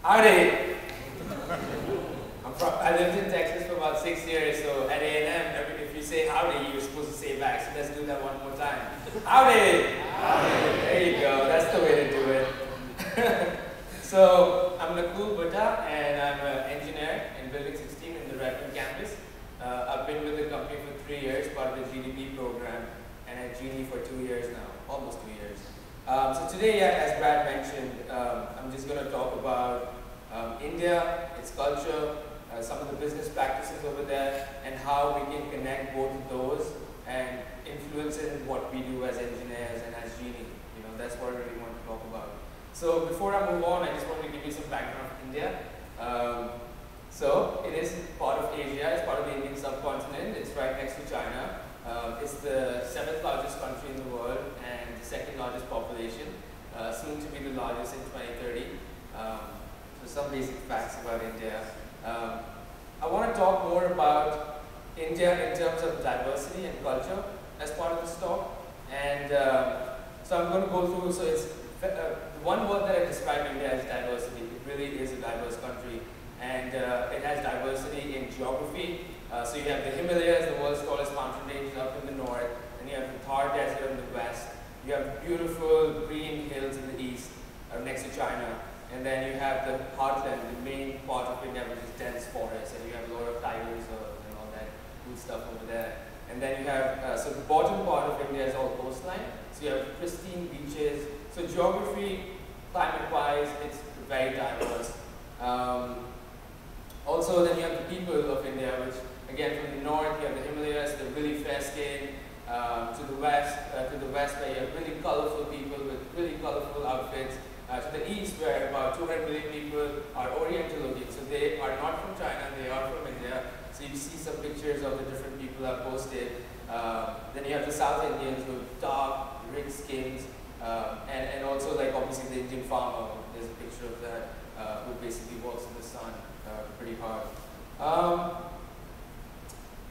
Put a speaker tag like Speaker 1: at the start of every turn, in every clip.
Speaker 1: Howdy! I lived in Texas for about 6 years, so at A&M, if you say howdy, you're supposed to say back. So let's do that one more time. Howdy! Howdy! There you go, that's the way to do it. So, I'm Nakul Butta, and I'm an engineer in Building 16 in the Redmond campus. I've been with the company for 3 years, part of the GDP program, and at Genie for 2 years now, almost 2 years. So today, as Brad mentioned, I'm just going to talk about India, its culture, some of the business practices over there, and how we can connect both of those and influence it in what we do as engineers and as Genie. You know, that's what I really want to talk about. So before I move on, I just want to give you some background of India. So it is part of Asia, it's part of the Indian subcontinent, it's right next to China. It's the 7th largest country in the world and the 2nd largest population, soon to be the largest in 2030. So some basic facts about India. I want to talk more about India in terms of diversity and culture as part of this talk. And so I'm going to go through, so it's one word that I describe India as diversity. It really is a diverse country. And it has diversity in geography. So you have the Himalayas, the world's tallest mountain range up in the north, and you have the Thar Desert in the west. You have beautiful green hills in the east, next to China. And then you have the heartland, the main part of India, which is dense forest, and you have a lot of tigers and all that cool stuff over there. And then you have, so the bottom part of India is all coastline. So you have pristine beaches. So geography, climate-wise, it's very diverse. Also, then you have the people of India, which again from the north you have the Himalayas, the really fair skin. To the west where you have really colorful people with really colorful outfits. To the east, where about 200 million people are Oriental looking, so they are not from China, they are from India. So you see some pictures of the different people I've posted. Then you have the South Indians with dark, rich skins, and also like obviously the Indian farmer. There's a picture of that who basically works in the sun pretty hard.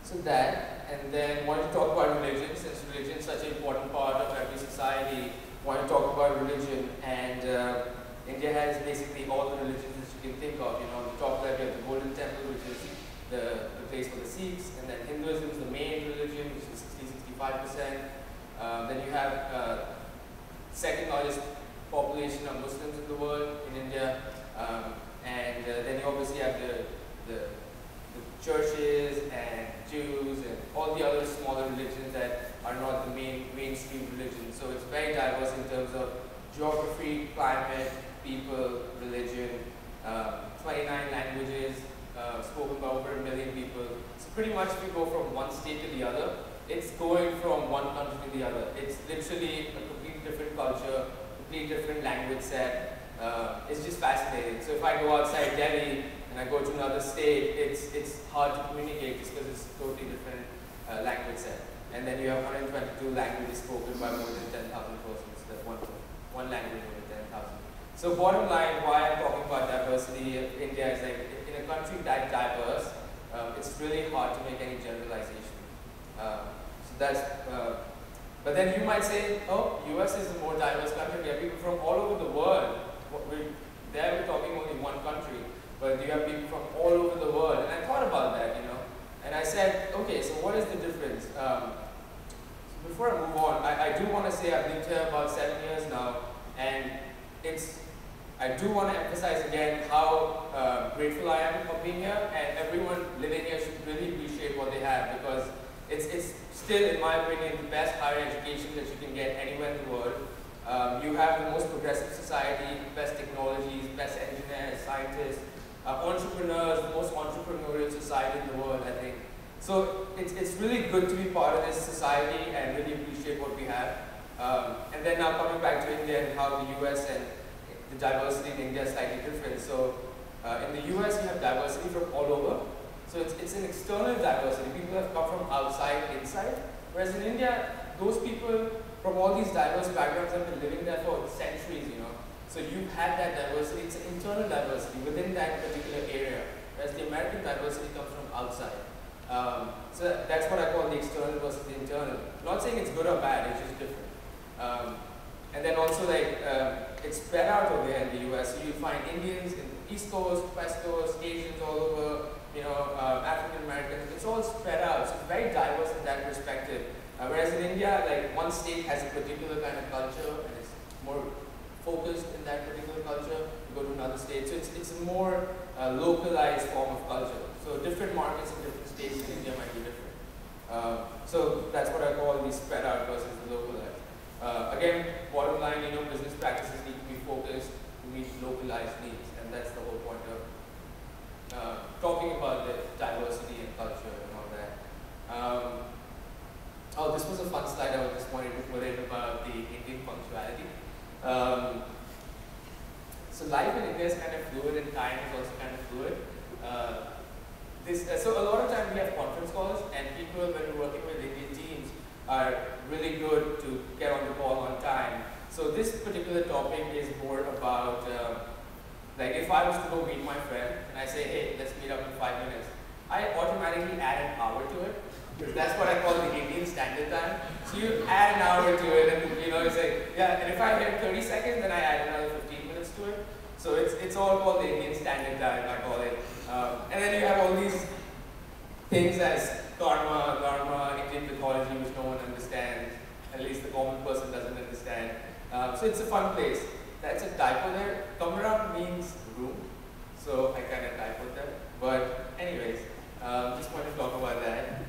Speaker 1: So that, and then want to talk about religion, since religion is such an important part of every society. Want to talk about religion, and India has basically all the religions that you can think of. You know, on the top left you have the Golden Temple, which is the place for the Sikhs, and then Hinduism is the main religion, which is 60–65%. Then you have second largest population of Muslims in the world in India, and then you obviously have the churches and Jews and all the other smaller religions that are not the mainstream religion. So it's very diverse in terms of geography, climate, people, religion, 29 languages spoken by over 1 million people. So pretty much if you go from one state to the other, it's going from one country to the other. It's literally a completely different culture, completely different language set. It's just fascinating. So if I go outside Delhi and I go to another state, it's hard to communicate just because it's totally different language set. And then you have 122 languages spoken by more than 10,000 persons. That's one language more than 10,000. So bottom line, why I'm talking about diversity in India is like, in a country that diverse, it's really hard to make any generalization. So that's, but then you might say, oh, US is a more diverse country. We have people from all over the world. There we're talking only one country, but you have people from all over the world. And I thought about that, you know. And I said, okay, so what is the difference? So before I move on, I do want to say I've lived here about 7 years now, and I do want to emphasize again how grateful I am for being here, and everyone living here should really appreciate what they have, because it's still, in my opinion, the best higher education that you can get anywhere in the world. You have the most progressive society, best technologies, best engineers, scientists, entrepreneurs, the most entrepreneurial society in the world, I think. So it's really good to be part of this society and really appreciate what we have. And then now coming back to India and how the US and the diversity in India is slightly different. So in the US you have diversity from all over. So it's an external diversity. People have come from outside, inside. Whereas in India, those people from all these diverse backgrounds have been living there for centuries, you know. So you've had that diversity, it's an internal diversity within that particular area, whereas the American diversity comes from outside. So that's what I call the external versus the internal. I'm not saying it's good or bad, it's just different. And then also like, it's spread out over here in the US. So you find Indians in the East Coast, West Coast, Asians all over, African Americans. It's all spread out. So it's very diverse in that perspective. Whereas in India, like one state has a particular kind of culture and it's more focused in that particular culture. You go to another state, so it's a more localized form of culture. So different markets in different states in India might be different. So that's what I call the spread out versus the localized. Again, bottom line, business practices need to be focused to meet localized needs, and that's the whole point of talking about the diversity and culture and all that. Oh, this was a fun slide I just wanted to put in about the Indian punctuality. So life in India is kind of fluid and time is also kind of fluid. So a lot of time we have conference calls and people, when we're working with Indian teams, are really good to get on the ball on time. So this particular topic is more about, like if I was to go meet my friend and I say, hey, let's meet up in 5 minutes, I automatically add an hour to it. That's what I call the Indian standard time. So you add an hour to it and you say, yeah, and if I hit 30 seconds, then I add another 15 minutes to it. So it's all called the Indian standard time, I call it. And then you have all these things as karma, dharma, Indian mythology, which no one understands, at least the common person doesn't understand. So it's a fun place. That's a typo there. Kamara means room, so I kind of typoed that. But anyways, just wanted to talk about that.